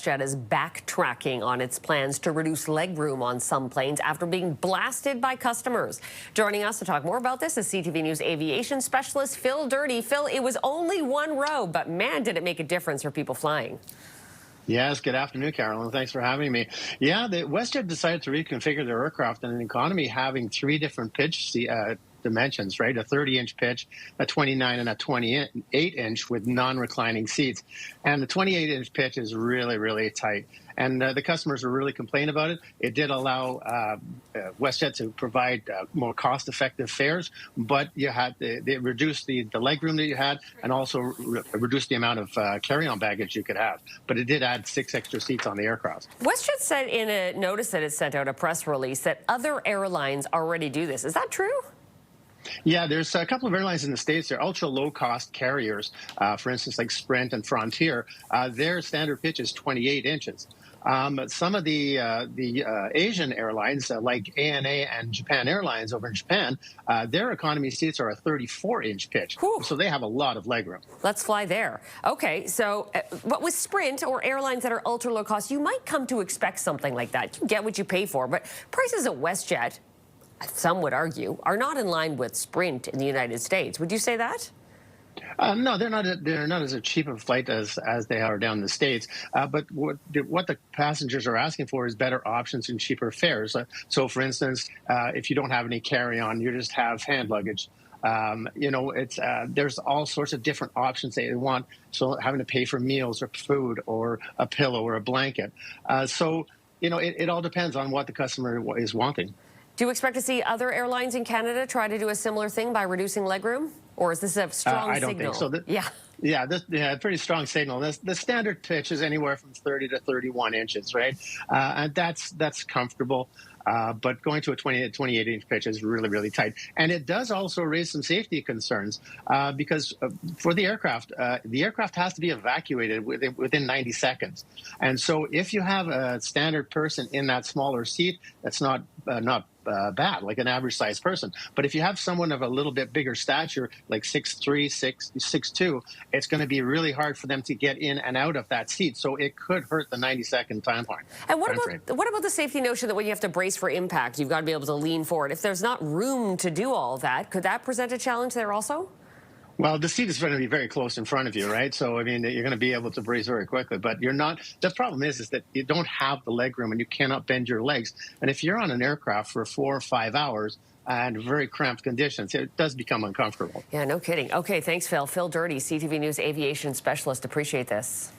WestJet is backtracking on its plans to reduce legroom on some planes after being blasted by customers. Joining us to talk more about this is CTV News aviation specialist Phil Durdey. Phil, it was only one row, but man, did it make a difference for people flying. Yes, good afternoon, Carolyn. Thanks for having me. Yeah, the WestJet decided to reconfigure their aircraft in an economy having three different pitch dimensions, right? A 30-inch pitch, a 29 and a 28-inch with non-reclining seats. And the 28-inch pitch is really, really tight. And the customers are really complaining about it. It did allow WestJet to provide more cost-effective fares, but they reduced the legroom that you had and also reduced the amount of carry-on baggage you could have. But it did add 6 extra seats on the aircraft. WestJet said in a notice that it sent out, a press release, that other airlines already do this. Is that true? Yeah, there's a couple of airlines in the States. They're ultra low-cost carriers, for instance, like Sprint and Frontier. Their standard pitch is 28 inches. Some of the Asian airlines, like ANA and Japan Airlines over in Japan, their economy seats are a 34-inch pitch. Whew. So they have a lot of legroom. Let's fly there. Okay, so but with Sprint or airlines that are ultra low cost, you might come to expect something like that. You get what you pay for, but prices at WestJet, some would argue, are not in line with Sprint in the United States. Would you say that? No, they're not. They're not as cheap a flight as they are down in the States. But what the passengers are asking for is better options and cheaper fares. So, for instance, if you don't have any carry-on, you just have hand luggage. There's all sorts of different options they want. So, having to pay for meals or food or a pillow or a blanket. It all depends on what the customer is wanting. Do you expect to see other airlines in Canada try to do a similar thing by reducing legroom? Or is this a strong signal? I don't think so. Yeah, pretty strong signal. The standard pitch is anywhere from 30 to 31 inches, right? And that's comfortable. But going to a 28-inch pitch is really, really tight. And it does also raise some safety concerns because for the aircraft has to be evacuated within 90 seconds. And so if you have a standard person in that smaller seat, that's not bad, like an average-sized person. But if you have someone of a little bit bigger stature, like 6'3", 6'2", it's going to be really hard for them to get in and out of that seat. So it could hurt the 90-second time frame. And what about the safety notion that when you have to brace for impact, you've got to be able to lean forward? If there's not room to do all that, could that present a challenge there also? Well, the seat is going to be very close in front of you, right? So, I mean, you're going to be able to brace very quickly, but you're not. The problem is that you don't have the leg room and you cannot bend your legs. And if you're on an aircraft for 4 or 5 hours and very cramped conditions, it does become uncomfortable. Yeah, no kidding. Okay, thanks, Phil. Phil Durdey, CTV News aviation specialist. Appreciate this.